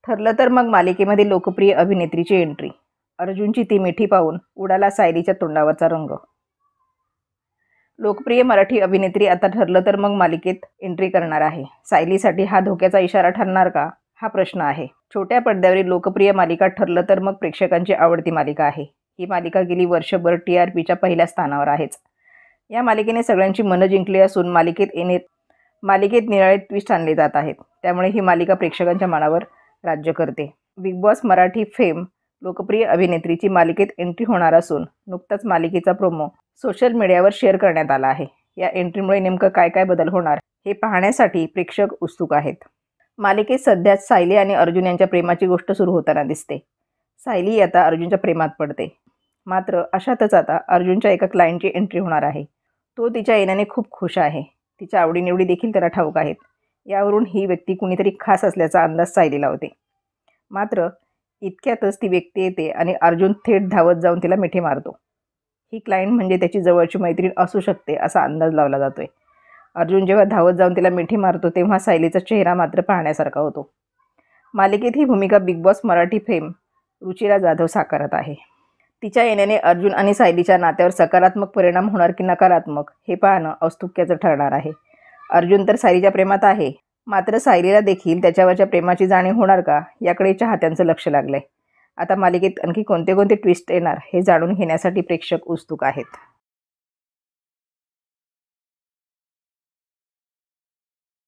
ठरलं तर मग मालिकेमध्ये लोकप्रिय अभिनेत्रीची एंट्री. अर्जुनची ती मिठी पाहून उडाला सायलीच्या तोंडावरचा रंग. लोकप्रिय मराठी अभिनेत्री आता ठरलं तर मग मालिकेत एंट्री करणार आहे. सायलीसाठी हा धोक्याचा इशारा ठरणार का, हा प्रश्न आहे. छोट्या पडद्यावरील लोकप्रिय मालिका ठरलं तर मग प्रेक्षकांची आवडती मालिका आहे. ही मालिका गेली वर्षभर TRPच्या पहिल्या स्थानावर आहेच. या मालिकेने सगळ्यांची मनं जिंकली असून मालिकेत निराळे ट्विस्ट आणले जात आहेत. त्यामुळे ही मालिका प्रेक्षकांच्या मनावर राज्य करते. बिग बॉस मराठी फेम लोकप्रिय अभिनेत्रीची मालिकेत एंट्री होणार असून नुकताच मालिकेचा प्रोमो सोशल मीडियावर शेअर करण्यात आला आहे. या एंट्रीमुळे नेमकं काय काय बदल होणार हे पाहण्यासाठी प्रेक्षक उत्सुक आहेत. मालिकेत सध्या सायली आणि अर्जुन यांच्या प्रेमाची गोष्ट सुरू होताना दिसते. सायली आता अर्जुनच्या प्रेमात पडते. मात्र अशातच आता अर्जुनच्या एका क्लायंटची एंट्री होणार आहे. तो तिच्या येण्याने खूप खुश आहे. तिच्या आवडीनिवडी देखील त्याला ठाऊक आहेत. यावरून ही व्यक्ती कुणीतरी खास असल्याचा अंदाज सायली लावते. मात्र इतक्यातच ती व्यक्ती येते आणि अर्जुन थेट धावत जाऊन तिला मिठी मारतो. ही क्लायंट म्हणजे त्याची जवळची मैत्रीण असू शकते असा अंदाज लावला जातोय. अर्जुन जेव्हा धावत जाऊन तिला मिठी मारतो तेव्हा सायलीचा चेहरा मात्र पाहण्यासारखा होतो. मालिकेत ही भूमिका big boss Marathi fame Ruchira Jadhav साकारत आहे. तिच्या येण्याने अर्जुन आणि सायलीच्या नात्यावर सकारात्मक परिणाम होणार की नकारात्मक हे पाहणं औत्सुक्याचं ठरणार आहे. अर्जुन तर सायलीच्या प्रेमात आहे, मात्र सायलीला देखील त्याच्यावरच्या प्रेमाची जाणीव होणार का, याकडे चाहत्यांचं लक्ष लागलंय. आता मालिकेत आणखी कोणते ट्विस्ट येणार हे जाणून घेण्यासाठी प्रेक्षक उत्सुक आहेत.